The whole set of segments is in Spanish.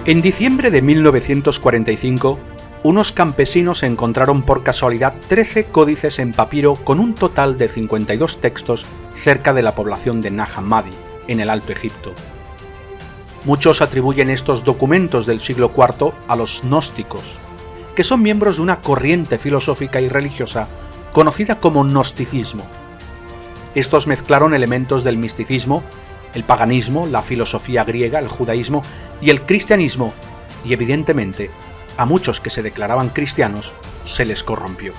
En diciembre de 1945, unos campesinos encontraron por casualidad 13 códices en papiro con un total de 52 textos cerca de la población de Nag Hammadi, en el Alto Egipto. Muchos atribuyen estos documentos del siglo IV a los gnósticos, que son miembros de una corriente filosófica y religiosa conocida como gnosticismo. Estos mezclaron elementos del misticismo, el paganismo, la filosofía griega, el judaísmo y el cristianismo, y evidentemente, a muchos que se declaraban cristianos se les corrompió.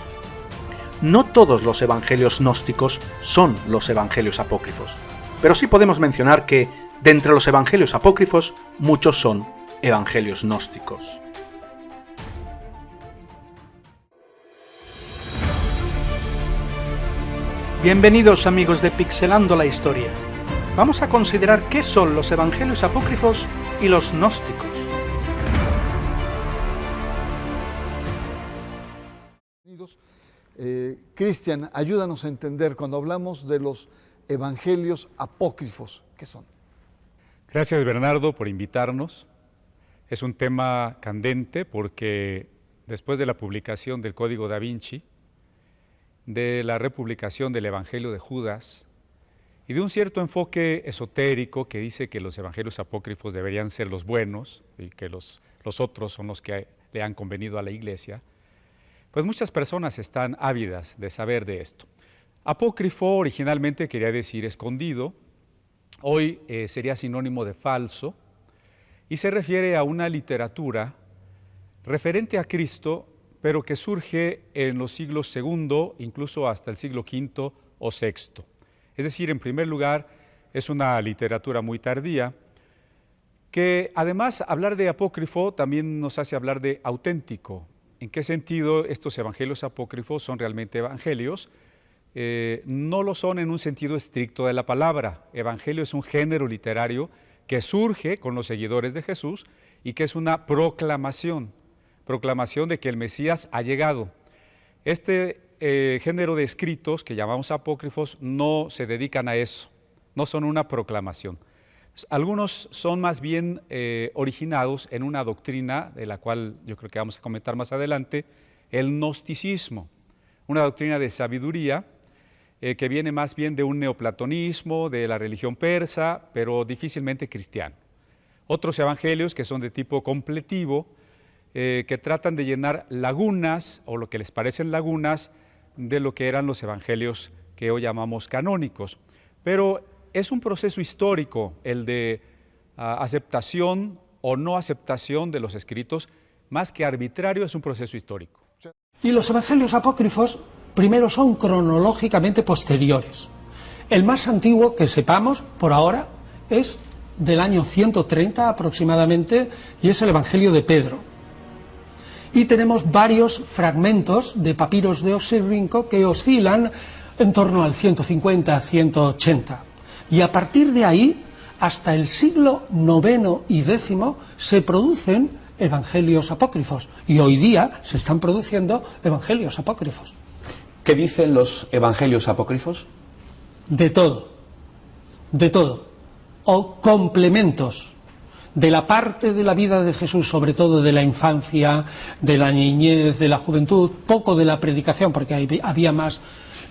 No todos los evangelios gnósticos son los evangelios apócrifos, pero sí podemos mencionar que, de entre los evangelios apócrifos, muchos son evangelios gnósticos. Bienvenidos amigos de Pixelando la Historia. Vamos a considerar qué son los evangelios apócrifos y los gnósticos. Cristian, ayúdanos a entender cuando hablamos de los evangelios apócrifos, ¿qué son? Gracias, Bernardo, por invitarnos. Es un tema candente porque después de la publicación del Código Da Vinci, de la republicación del Evangelio de Judas y de un cierto enfoque esotérico que dice que los evangelios apócrifos deberían ser los buenos y que los otros son los que le han convenido a la Iglesia, pues muchas personas están ávidas de saber de esto. Apócrifo originalmente quería decir escondido, hoy sería sinónimo de falso y se refiere a una literatura referente a Cristo, pero que surge en los siglos II, incluso hasta el siglo V o VI. Es decir, en primer lugar, es una literatura muy tardía, que además hablar de apócrifo también nos hace hablar de auténtico. ¿En qué sentido estos evangelios apócrifos son realmente evangelios? No lo son en un sentido estricto de la palabra. Evangelio es un género literario que surge con los seguidores de Jesús y que es una proclamación de que el Mesías ha llegado. Este género de escritos que llamamos apócrifos no se dedican a eso, no son una proclamación. Algunos son más bien originados en una doctrina de la cual yo creo que vamos a comentar más adelante, el gnosticismo, una doctrina de sabiduría que viene más bien de un neoplatonismo, de la religión persa, pero difícilmente cristiano. Otros evangelios que son de tipo completivo, que tratan de llenar lagunas, o lo que les parecen lagunas, de lo que eran los evangelios que hoy llamamos canónicos. Pero es un proceso histórico el de aceptación o no aceptación de los escritos, más que arbitrario, es un proceso histórico. Y los evangelios apócrifos, primero, son cronológicamente posteriores. El más antiguo que sepamos, por ahora, es del año 130 aproximadamente, y es el Evangelio de Pedro. Y tenemos varios fragmentos de papiros de Oxirrinco que oscilan en torno al 150, 180. Y a partir de ahí, hasta el siglo IX y X, se producen evangelios apócrifos. Y hoy día se están produciendo evangelios apócrifos. ¿Qué dicen los evangelios apócrifos? De todo. O complementos de la parte de la vida de Jesús, sobre todo de la infancia, de la niñez, de la juventud, poco de la predicación, porque había más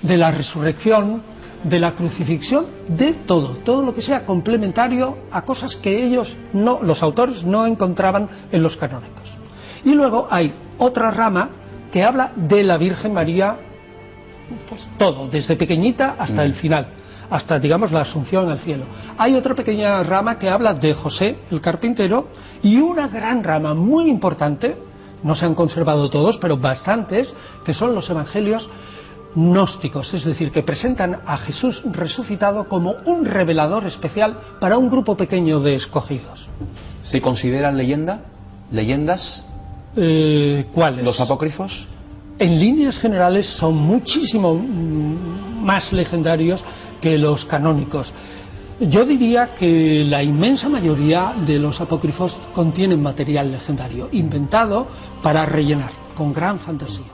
de la resurrección, de la crucifixión, de todo lo que sea complementario a cosas que los autores no encontraban en los canónicos. Y luego hay otra rama que habla de la Virgen María, pues todo, desde pequeñita hasta el final, hasta, digamos, la asunción al cielo. Hay otra pequeña rama que habla de José, el carpintero, y una gran rama muy importante, no se han conservado todos, pero bastantes, que son los evangelios gnósticos, es decir, que presentan a Jesús resucitado como un revelador especial para un grupo pequeño de escogidos. ¿Se consideran leyendas? ¿Cuáles? ¿Los apócrifos? En líneas generales son muchísimo más legendarios que los canónicos. Yo diría que la inmensa mayoría de los apócrifos contienen material legendario, inventado para rellenar, con gran fantasía.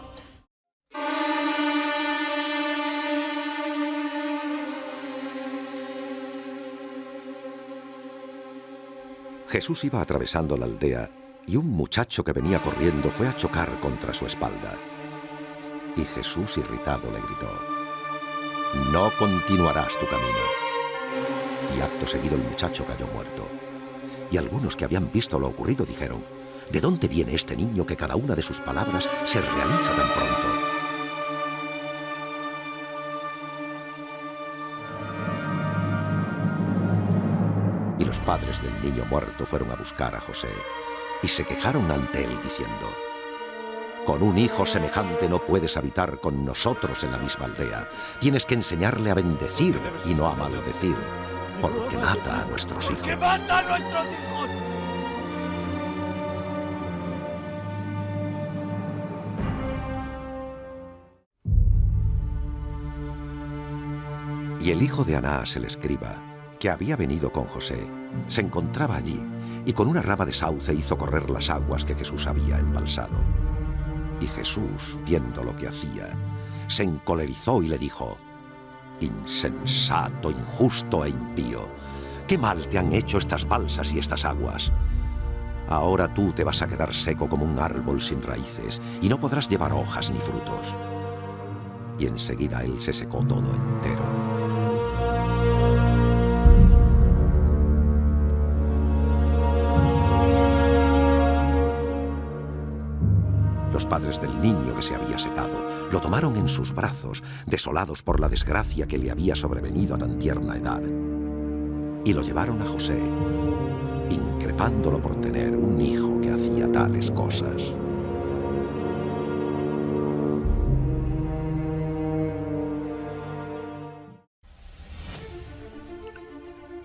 Jesús iba atravesando la aldea y un muchacho que venía corriendo fue a chocar contra su espalda. Y Jesús, irritado, le gritó: «No continuarás tu camino». Y acto seguido el muchacho cayó muerto. Y algunos que habían visto lo ocurrido dijeron: «¿De dónde viene este niño que cada una de sus palabras se realiza tan pronto?». Y los padres del niño muerto fueron a buscar a José y se quejaron ante él diciendo: «Con un hijo semejante no puedes habitar con nosotros en la misma aldea. Tienes que enseñarle a bendecir y no a maldecir, porque mata a nuestros hijos». ¡Mata a nuestros hijos! Y el hijo de Anás, el escriba, que había venido con José, se encontraba allí y con una rama de sauce hizo correr las aguas que Jesús había embalsado. Y Jesús, viendo lo que hacía, se encolerizó y le dijo: «Insensato, injusto e impío, ¿qué mal te han hecho estas balsas y estas aguas? Ahora tú te vas a quedar seco como un árbol sin raíces y no podrás llevar hojas ni frutos». Y enseguida él se secó todo entero. Los padres del niño que se había secado lo tomaron en sus brazos, desolados por la desgracia que le había sobrevenido a tan tierna edad, y lo llevaron a José, increpándolo por tener un hijo que hacía tales cosas.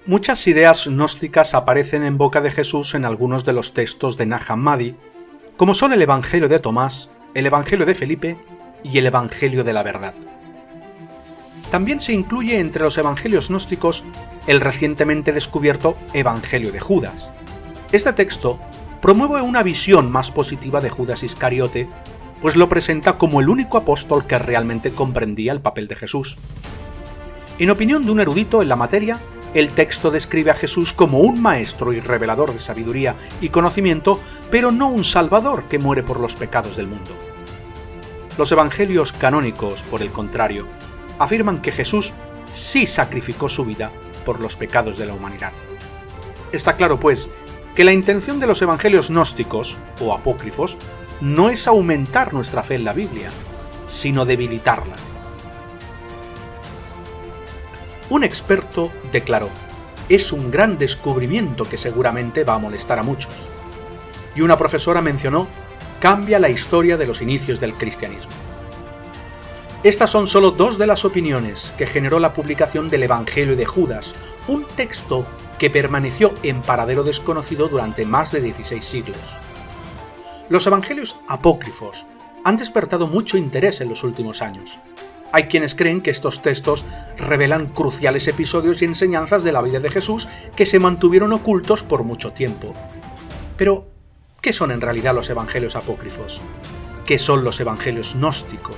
Muchas ideas gnósticas aparecen en boca de Jesús en algunos de los textos de Nag Hammadi, como son el Evangelio de Tomás, el Evangelio de Felipe y el Evangelio de la Verdad. También se incluye entre los evangelios gnósticos el recientemente descubierto Evangelio de Judas. Este texto promueve una visión más positiva de Judas Iscariote, pues lo presenta como el único apóstol que realmente comprendía el papel de Jesús. En opinión de un erudito en la materia, el texto describe a Jesús como un maestro y revelador de sabiduría y conocimiento, pero no un salvador que muere por los pecados del mundo. Los evangelios canónicos, por el contrario, afirman que Jesús sí sacrificó su vida por los pecados de la humanidad. Está claro, pues, que la intención de los evangelios gnósticos, o apócrifos, no es aumentar nuestra fe en la Biblia, sino debilitarla. Un experto declaró: «Es un gran descubrimiento que seguramente va a molestar a muchos». Y una profesora mencionó: «Cambia la historia de los inicios del cristianismo». Estas son solo dos de las opiniones que generó la publicación del Evangelio de Judas, un texto que permaneció en paradero desconocido durante más de 16 siglos. Los evangelios apócrifos han despertado mucho interés en los últimos años. Hay quienes creen que estos textos revelan cruciales episodios y enseñanzas de la vida de Jesús que se mantuvieron ocultos por mucho tiempo. Pero, ¿qué son en realidad los evangelios apócrifos? ¿Qué son los evangelios gnósticos?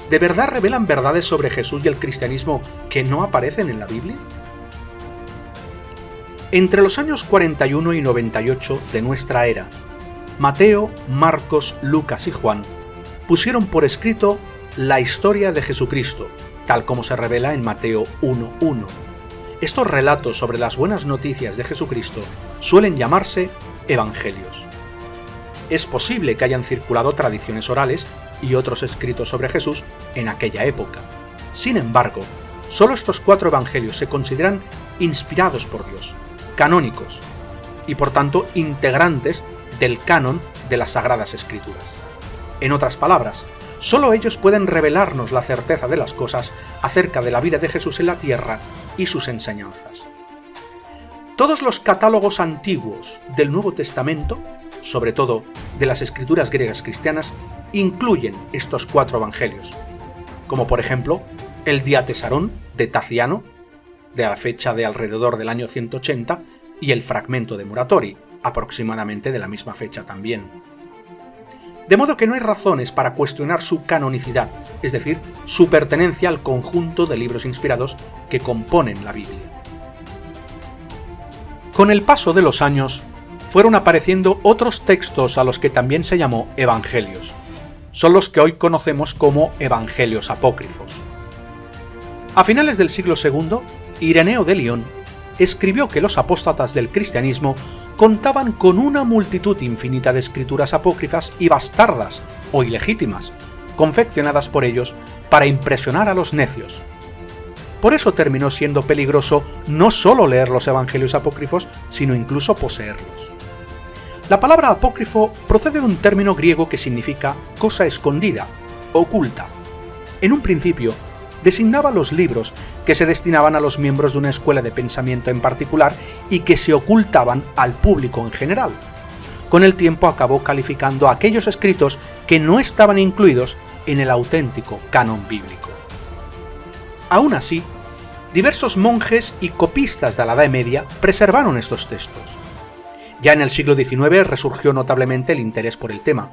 ¿De verdad revelan verdades sobre Jesús y el cristianismo que no aparecen en la Biblia? Entre los años 41 y 98 de nuestra era, Mateo, Marcos, Lucas y Juan pusieron por escrito la historia de Jesucristo, tal como se revela en Mateo 1:1. Estos relatos sobre las buenas noticias de Jesucristo suelen llamarse evangelios. Es posible que hayan circulado tradiciones orales y otros escritos sobre Jesús en aquella época. Sin embargo, solo estos 4 evangelios se consideran inspirados por Dios, canónicos, y por tanto integrantes del canon de las Sagradas Escrituras. En otras palabras, solo ellos pueden revelarnos la certeza de las cosas acerca de la vida de Jesús en la tierra y sus enseñanzas. Todos los catálogos antiguos del Nuevo Testamento, sobre todo de las escrituras griegas cristianas, incluyen estos 4 evangelios, como por ejemplo el Diatesarón de Taciano, de la fecha de alrededor del año 180, y el Fragmento de Muratori, aproximadamente de la misma fecha también. De modo que no hay razones para cuestionar su canonicidad, es decir, su pertenencia al conjunto de libros inspirados que componen la Biblia. Con el paso de los años, fueron apareciendo otros textos a los que también se llamó evangelios. Son los que hoy conocemos como evangelios apócrifos. A finales del siglo II, Ireneo de Lyon escribió que los apóstatas del cristianismo contaban con una multitud infinita de escrituras apócrifas y bastardas o ilegítimas, confeccionadas por ellos para impresionar a los necios. Por eso terminó siendo peligroso no solo leer los evangelios apócrifos, sino incluso poseerlos. La palabra apócrifo procede de un término griego que significa cosa escondida, oculta. En un principio, designaba los libros que se destinaban a los miembros de una escuela de pensamiento en particular y que se ocultaban al público en general. Con el tiempo acabó calificando a aquellos escritos que no estaban incluidos en el auténtico canon bíblico. Aún así, diversos monjes y copistas de la Edad Media preservaron estos textos. Ya en el siglo XIX resurgió notablemente el interés por el tema.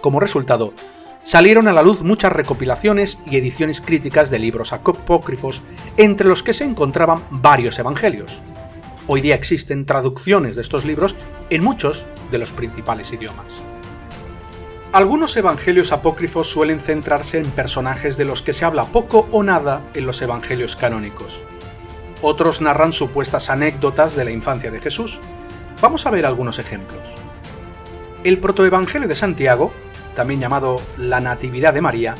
Como resultado, salieron a la luz muchas recopilaciones y ediciones críticas de libros apócrifos, entre los que se encontraban varios evangelios. Hoy día existen traducciones de estos libros en muchos de los principales idiomas. Algunos evangelios apócrifos suelen centrarse en personajes de los que se habla poco o nada en los evangelios canónicos. Otros narran supuestas anécdotas de la infancia de Jesús. Vamos a ver algunos ejemplos. El protoevangelio de Santiago, también llamado La Natividad de María,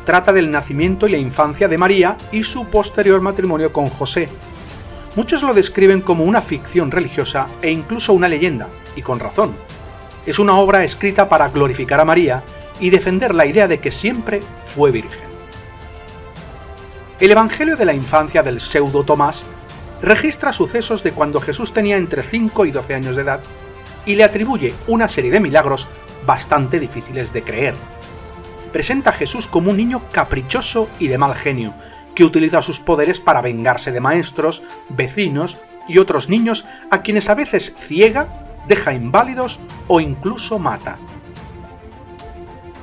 trata del nacimiento y la infancia de María y su posterior matrimonio con José. Muchos lo describen como una ficción religiosa e incluso una leyenda, y con razón. Es una obra escrita para glorificar a María y defender la idea de que siempre fue virgen. El Evangelio de la infancia del pseudo Tomás registra sucesos de cuando Jesús tenía entre 5 y 12 años de edad y le atribuye una serie de milagros bastante difíciles de creer. Presenta a Jesús como un niño caprichoso y de mal genio, que utiliza sus poderes para vengarse de maestros, vecinos y otros niños a quienes a veces ciega, deja inválidos o incluso mata.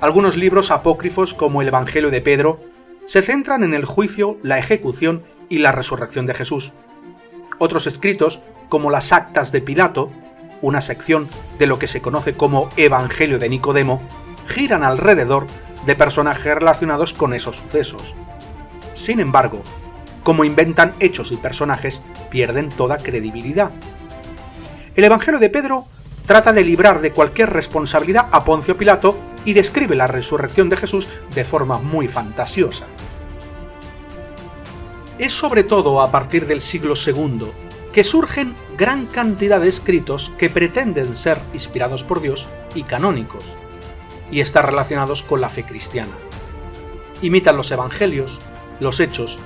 Algunos libros apócrifos, como el Evangelio de Pedro, se centran en el juicio, la ejecución y la resurrección de Jesús. Otros escritos, como las Actas de Pilato, una sección de lo que se conoce como Evangelio de Nicodemo, giran alrededor de personajes relacionados con esos sucesos. Sin embargo, como inventan hechos y personajes, pierden toda credibilidad. El Evangelio de Pedro trata de librar de cualquier responsabilidad a Poncio Pilato y describe la resurrección de Jesús de forma muy fantasiosa. Es sobre todo a partir del siglo II que surgen gran cantidad de escritos que pretenden ser inspirados por Dios y canónicos, y estar relacionados con la fe cristiana. Imitan los evangelios, los hechos,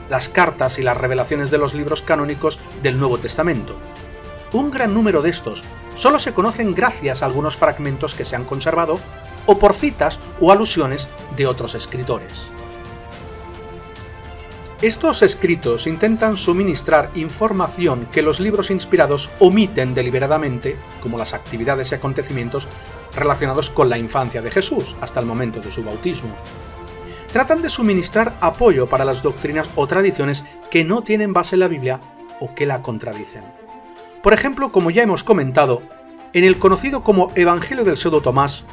las cartas y las revelaciones de los libros canónicos del Nuevo Testamento. Un gran número de estos solo se conocen gracias a algunos fragmentos que se han conservado o por citas o alusiones de otros escritores. Estos escritos intentan suministrar información que los libros inspirados omiten deliberadamente, como las actividades y acontecimientos relacionados con la infancia de Jesús hasta el momento de su bautismo. Tratan de suministrar apoyo para las doctrinas o tradiciones que no tienen base en la Biblia o que la contradicen. Por ejemplo, como ya hemos comentado, en el conocido como Evangelio del pseudo Tomás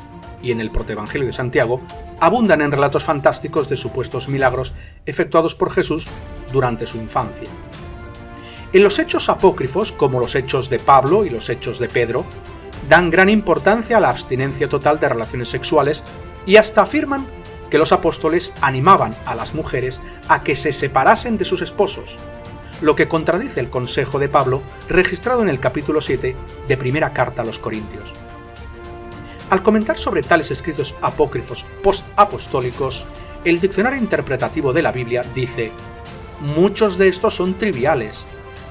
y en el protoevangelio de Santiago, abundan en relatos fantásticos de supuestos milagros efectuados por Jesús durante su infancia. En los hechos apócrifos, como los hechos de Pablo y los hechos de Pedro, dan gran importancia a la abstinencia total de relaciones sexuales y hasta afirman que los apóstoles animaban a las mujeres a que se separasen de sus esposos, lo que contradice el consejo de Pablo registrado en el capítulo 7 de Primera Carta a los Corintios. Al comentar sobre tales escritos apócrifos post-apostólicos, el Diccionario Interpretativo de la Biblia dice: muchos de estos son triviales,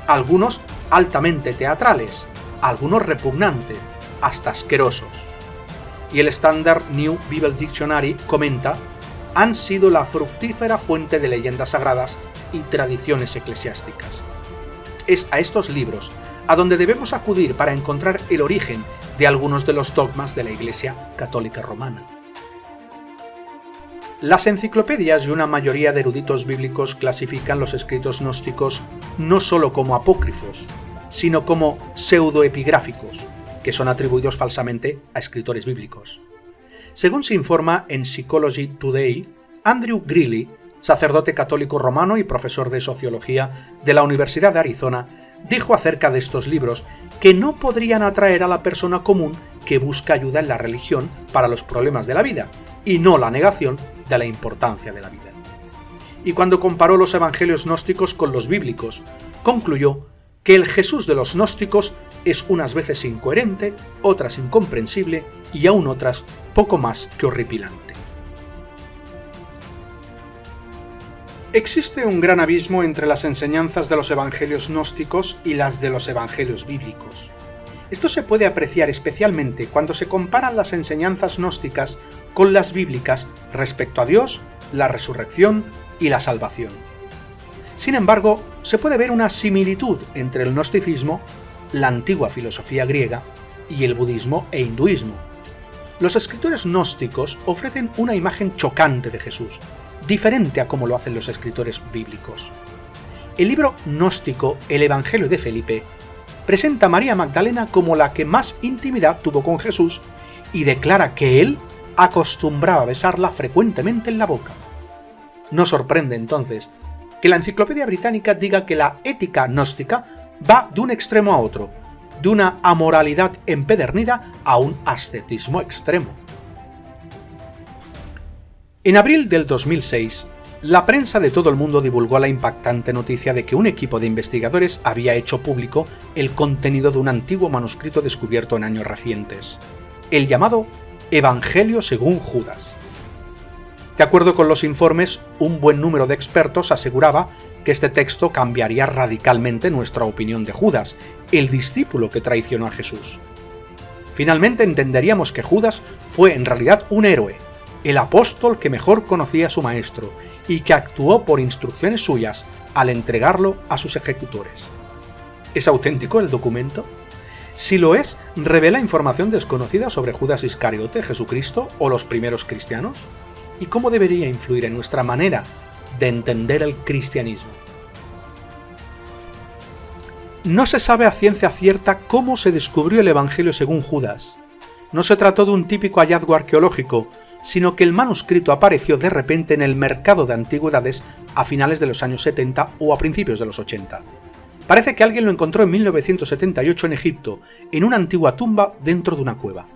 algunos altamente teatrales, algunos repugnantes, hasta asquerosos. Y el Standard New Bible Dictionary comenta: han sido la fructífera fuente de leyendas sagradas y tradiciones eclesiásticas. Es a estos libros a donde debemos acudir para encontrar el origen de algunos de los dogmas de la Iglesia Católica Romana. Las enciclopedias y una mayoría de eruditos bíblicos clasifican los escritos gnósticos no solo como apócrifos, sino como pseudoepigráficos, que son atribuidos falsamente a escritores bíblicos. Según se informa en Psychology Today, Andrew Greeley, sacerdote católico romano y profesor de sociología de la Universidad de Arizona, dijo acerca de estos libros que no podrían atraer a la persona común que busca ayuda en la religión para los problemas de la vida, y no la negación de la importancia de la vida. Y cuando comparó los evangelios gnósticos con los bíblicos, concluyó que el Jesús de los gnósticos es unas veces incoherente, otras incomprensible y aún otras poco más que horripilante. Existe un gran abismo entre las enseñanzas de los evangelios gnósticos y las de los evangelios bíblicos. Esto se puede apreciar especialmente cuando se comparan las enseñanzas gnósticas con las bíblicas respecto a Dios, la resurrección y la salvación. Sin embargo, se puede ver una similitud entre el gnosticismo, la antigua filosofía griega, y el budismo e hinduismo. Los escritores gnósticos ofrecen una imagen chocante de Jesús, diferente a como lo hacen los escritores bíblicos. El libro gnóstico El Evangelio de Felipe presenta a María Magdalena como la que más intimidad tuvo con Jesús y declara que él acostumbraba a besarla frecuentemente en la boca. No sorprende entonces que la Enciclopedia Británica diga que la ética gnóstica va de un extremo a otro, de una amoralidad empedernida a un ascetismo extremo. En abril del 2006, la prensa de todo el mundo divulgó la impactante noticia de que un equipo de investigadores había hecho público el contenido de un antiguo manuscrito descubierto en años recientes, el llamado Evangelio según Judas. De acuerdo con los informes, un buen número de expertos aseguraba que este texto cambiaría radicalmente nuestra opinión de Judas, el discípulo que traicionó a Jesús. Finalmente entenderíamos que Judas fue en realidad un héroe, el apóstol que mejor conocía a su maestro y que actuó por instrucciones suyas al entregarlo a sus ejecutores. ¿Es auténtico el documento? Si lo es, ¿revela información desconocida sobre Judas Iscariote, Jesucristo o los primeros cristianos? ¿Y cómo debería influir en nuestra manera de entender el cristianismo? No se sabe a ciencia cierta cómo se descubrió el Evangelio según Judas. No se trató de un típico hallazgo arqueológico, sino que el manuscrito apareció de repente en el mercado de antigüedades a finales de los años 70 o a principios de los 80. Parece que alguien lo encontró en 1978 en Egipto, en una antigua tumba dentro de una cueva.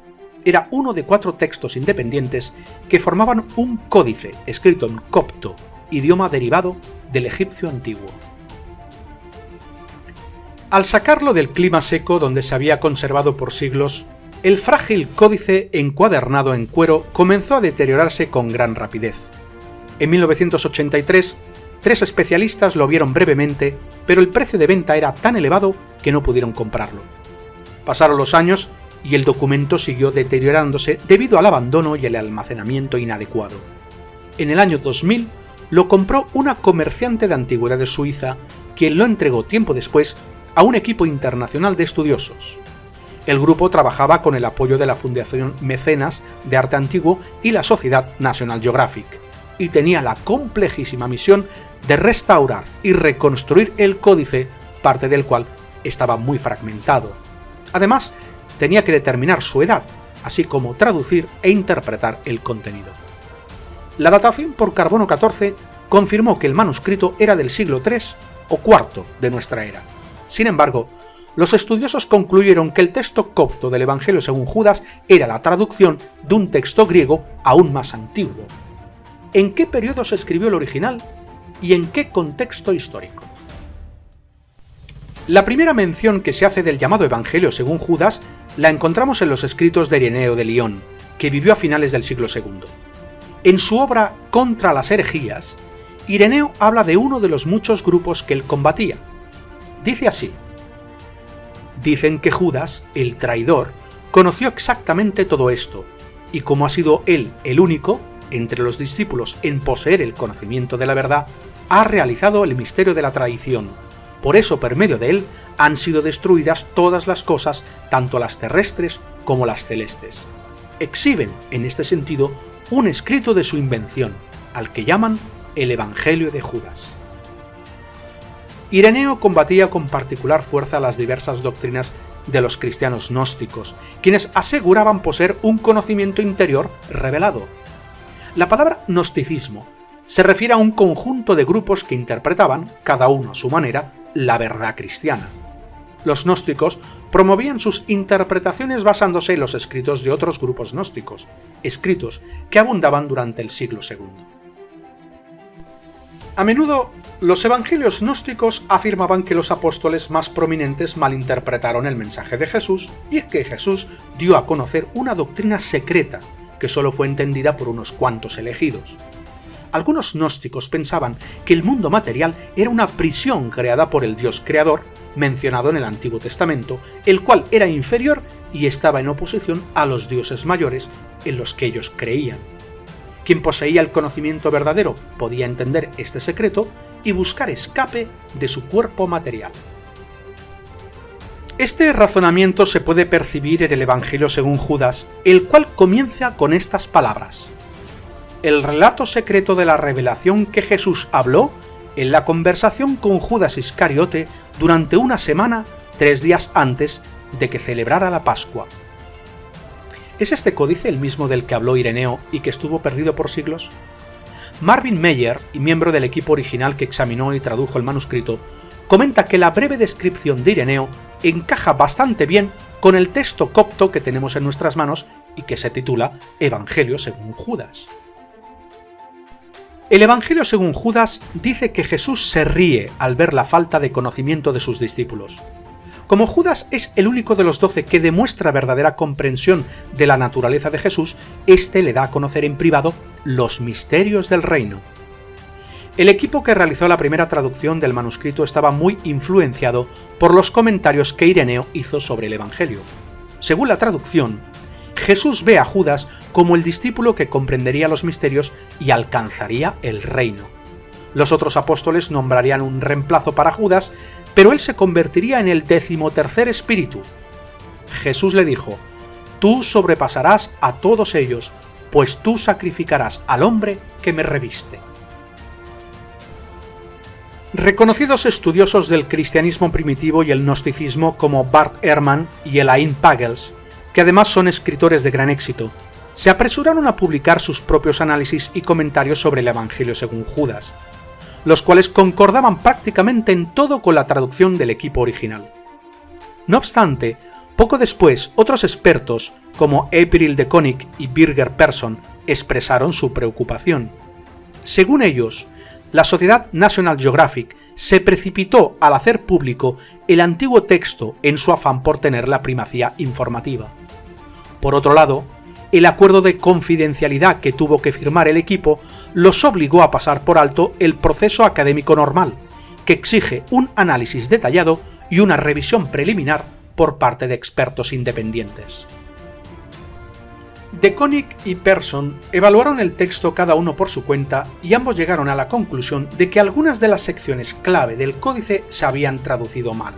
Era uno de 4 textos independientes que formaban un códice escrito en copto, idioma derivado del egipcio antiguo. Al sacarlo del clima seco donde se había conservado por siglos, el frágil códice encuadernado en cuero comenzó a deteriorarse con gran rapidez. En 1983, 3 especialistas lo vieron brevemente, pero el precio de venta era tan elevado que no pudieron comprarlo. Pasaron los años y el documento siguió deteriorándose debido al abandono y el almacenamiento inadecuado. En el año 2000 lo compró una comerciante de antigüedades suiza, quien lo entregó tiempo después a un equipo internacional de estudiosos. El grupo trabajaba con el apoyo de la Fundación Mecenas de Arte Antiguo y la Sociedad National Geographic, y tenía la complejísima misión de restaurar y reconstruir el códice, parte del cual estaba muy fragmentado. Además, tenía que determinar su edad, así como traducir e interpretar el contenido. La datación por carbono 14 confirmó que el manuscrito era del siglo III o IV de nuestra era. Sin embargo, los estudiosos concluyeron que el texto copto del Evangelio según Judas era la traducción de un texto griego aún más antiguo. ¿En qué periodo se escribió el original y en qué contexto histórico? La primera mención que se hace del llamado Evangelio según Judas la encontramos en los escritos de Ireneo de Lyon, que vivió a finales del siglo II. En su obra Contra las herejías, Ireneo habla de uno de los muchos grupos que él combatía. Dice así: dicen que Judas, el traidor, conoció exactamente todo esto, y como ha sido él el único, entre los discípulos, en poseer el conocimiento de la verdad, ha realizado el misterio de la traición. Por eso, por medio de él, han sido destruidas todas las cosas, tanto las terrestres como las celestes. Exhiben, en este sentido, un escrito de su invención, al que llaman el Evangelio de Judas. Ireneo combatía con particular fuerza las diversas doctrinas de los cristianos gnósticos, quienes aseguraban poseer un conocimiento interior revelado. La palabra gnosticismo se refiere a un conjunto de grupos que interpretaban, cada uno a su manera, la verdad cristiana. Los gnósticos promovían sus interpretaciones basándose en los escritos de otros grupos gnósticos, escritos que abundaban durante el siglo II. A menudo, los evangelios gnósticos afirmaban que los apóstoles más prominentes malinterpretaron el mensaje de Jesús y que Jesús dio a conocer una doctrina secreta que solo fue entendida por unos cuantos elegidos. Algunos gnósticos pensaban que el mundo material era una prisión creada por el Dios creador, mencionado en el Antiguo Testamento, el cual era inferior y estaba en oposición a los dioses mayores en los que ellos creían. Quien poseía el conocimiento verdadero podía entender este secreto y buscar escape de su cuerpo material. Este razonamiento se puede percibir en el Evangelio según Judas, el cual comienza con estas palabras: el relato secreto de la revelación que Jesús habló en la conversación con Judas Iscariote durante una semana, 3 días antes de que celebrara la Pascua. ¿Es este códice el mismo del que habló Ireneo y que estuvo perdido por siglos? Marvin Meyer, y miembro del equipo original que examinó y tradujo el manuscrito, comenta que la breve descripción de Ireneo encaja bastante bien con el texto copto que tenemos en nuestras manos y que se titula Evangelio según Judas. El Evangelio según Judas dice que Jesús se ríe al ver la falta de conocimiento de sus discípulos. Como Judas es el único de los 12 que demuestra verdadera comprensión de la naturaleza de Jesús, éste le da a conocer en privado los misterios del reino. El equipo que realizó la primera traducción del manuscrito estaba muy influenciado por los comentarios que Ireneo hizo sobre el Evangelio. Según la traducción, Jesús ve a Judas como el discípulo que comprendería los misterios y alcanzaría el reino. Los otros apóstoles nombrarían un reemplazo para Judas, pero él se convertiría en el 13º espíritu. Jesús le dijo: «Tú sobrepasarás a todos ellos, pues tú sacrificarás al hombre que me reviste». Reconocidos estudiosos del cristianismo primitivo y el gnosticismo como Bart Ehrman y Elaine Pagels, que además son escritores de gran éxito, se apresuraron a publicar sus propios análisis y comentarios sobre el Evangelio según Judas, los cuales concordaban prácticamente en todo con la traducción del equipo original. No obstante, poco después, otros expertos, como April de Konig y Birger Persson, expresaron su preocupación. Según ellos, la Sociedad National Geographic se precipitó al hacer público el antiguo texto en su afán por tener la primacía informativa. Por otro lado, el acuerdo de confidencialidad que tuvo que firmar el equipo los obligó a pasar por alto el proceso académico normal, que exige un análisis detallado y una revisión preliminar por parte de expertos independientes. De Konig y Persson evaluaron el texto cada uno por su cuenta y ambos llegaron a la conclusión de que algunas de las secciones clave del códice se habían traducido mal.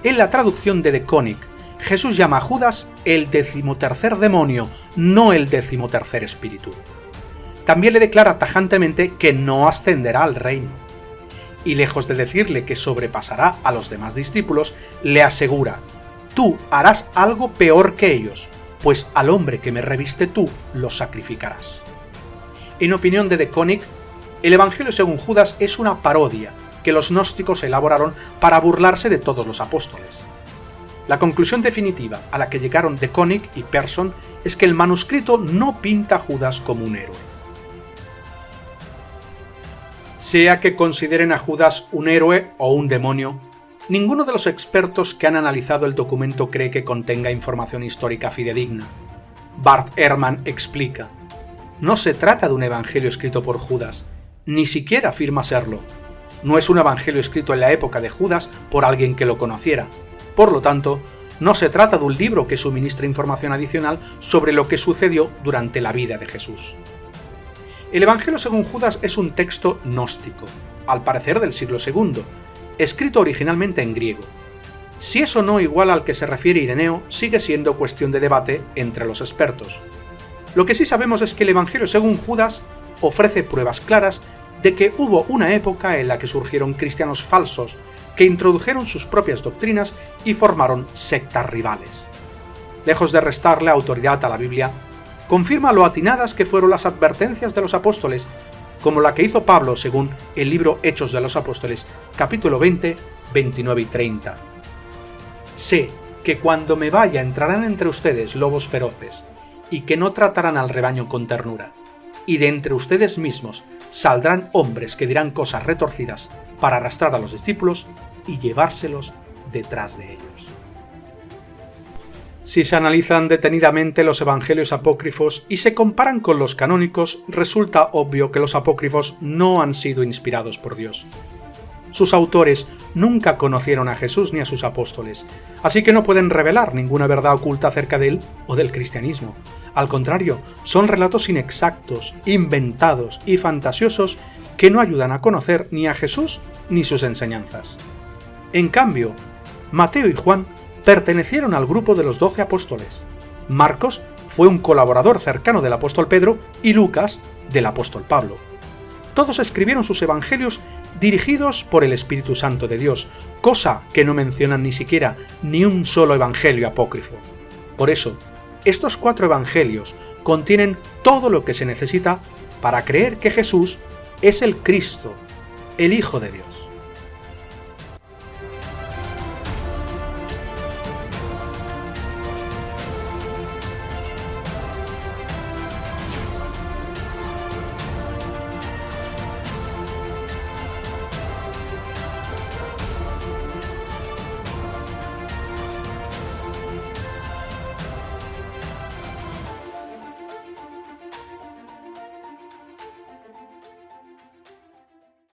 En la traducción de Konig, Jesús llama a Judas el 13º demonio, no el 13º espíritu. También le declara tajantemente que no ascenderá al reino. Y lejos de decirle que sobrepasará a los demás discípulos, le asegura: «Tú harás algo peor que ellos, pues al hombre que me reviste tú lo sacrificarás». En opinión de Konig, el Evangelio según Judas es una parodia que los gnósticos elaboraron para burlarse de todos los apóstoles. La conclusión definitiva a la que llegaron de Konig y Persson es que el manuscrito no pinta a Judas como un héroe. Sea que consideren a Judas un héroe o un demonio, ninguno de los expertos que han analizado el documento cree que contenga información histórica fidedigna. Bart Ehrman explica: «No se trata de un evangelio escrito por Judas, ni siquiera afirma serlo. No es un evangelio escrito en la época de Judas por alguien que lo conociera. Por lo tanto, no se trata de un libro que suministre información adicional sobre lo que sucedió durante la vida de Jesús». El Evangelio según Judas es un texto gnóstico, al parecer del siglo II, escrito originalmente en griego. Si es o no igual al que se refiere Ireneo sigue siendo cuestión de debate entre los expertos. Lo que sí sabemos es que el Evangelio según Judas ofrece pruebas claras de que hubo una época en la que surgieron cristianos falsos que introdujeron sus propias doctrinas y formaron sectas rivales. Lejos de restarle autoridad a la Biblia, confirma lo atinadas que fueron las advertencias de los apóstoles, como la que hizo Pablo según el libro Hechos de los Apóstoles, capítulo 20, 29 y 30. Sé que cuando me vaya entrarán entre ustedes lobos feroces, y que no tratarán al rebaño con ternura, y de entre ustedes mismos saldrán hombres que dirán cosas retorcidas para arrastrar a los discípulos y llevárselos detrás de ellos. Si se analizan detenidamente los evangelios apócrifos y se comparan con los canónicos, resulta obvio que los apócrifos no han sido inspirados por Dios. Sus autores nunca conocieron a Jesús ni a sus apóstoles, así que no pueden revelar ninguna verdad oculta acerca de él o del cristianismo. Al contrario, son relatos inexactos, inventados y fantasiosos que no ayudan a conocer ni a Jesús ni sus enseñanzas. En cambio, Mateo y Juan pertenecieron al grupo de los 12 apóstoles. Marcos fue un colaborador cercano del apóstol Pedro y Lucas del apóstol Pablo. Todos escribieron sus evangelios dirigidos por el Espíritu Santo de Dios, cosa que no mencionan ni siquiera ni un solo evangelio apócrifo. Por eso, estos 4 evangelios contienen todo lo que se necesita para creer que Jesús es el Cristo, el Hijo de Dios.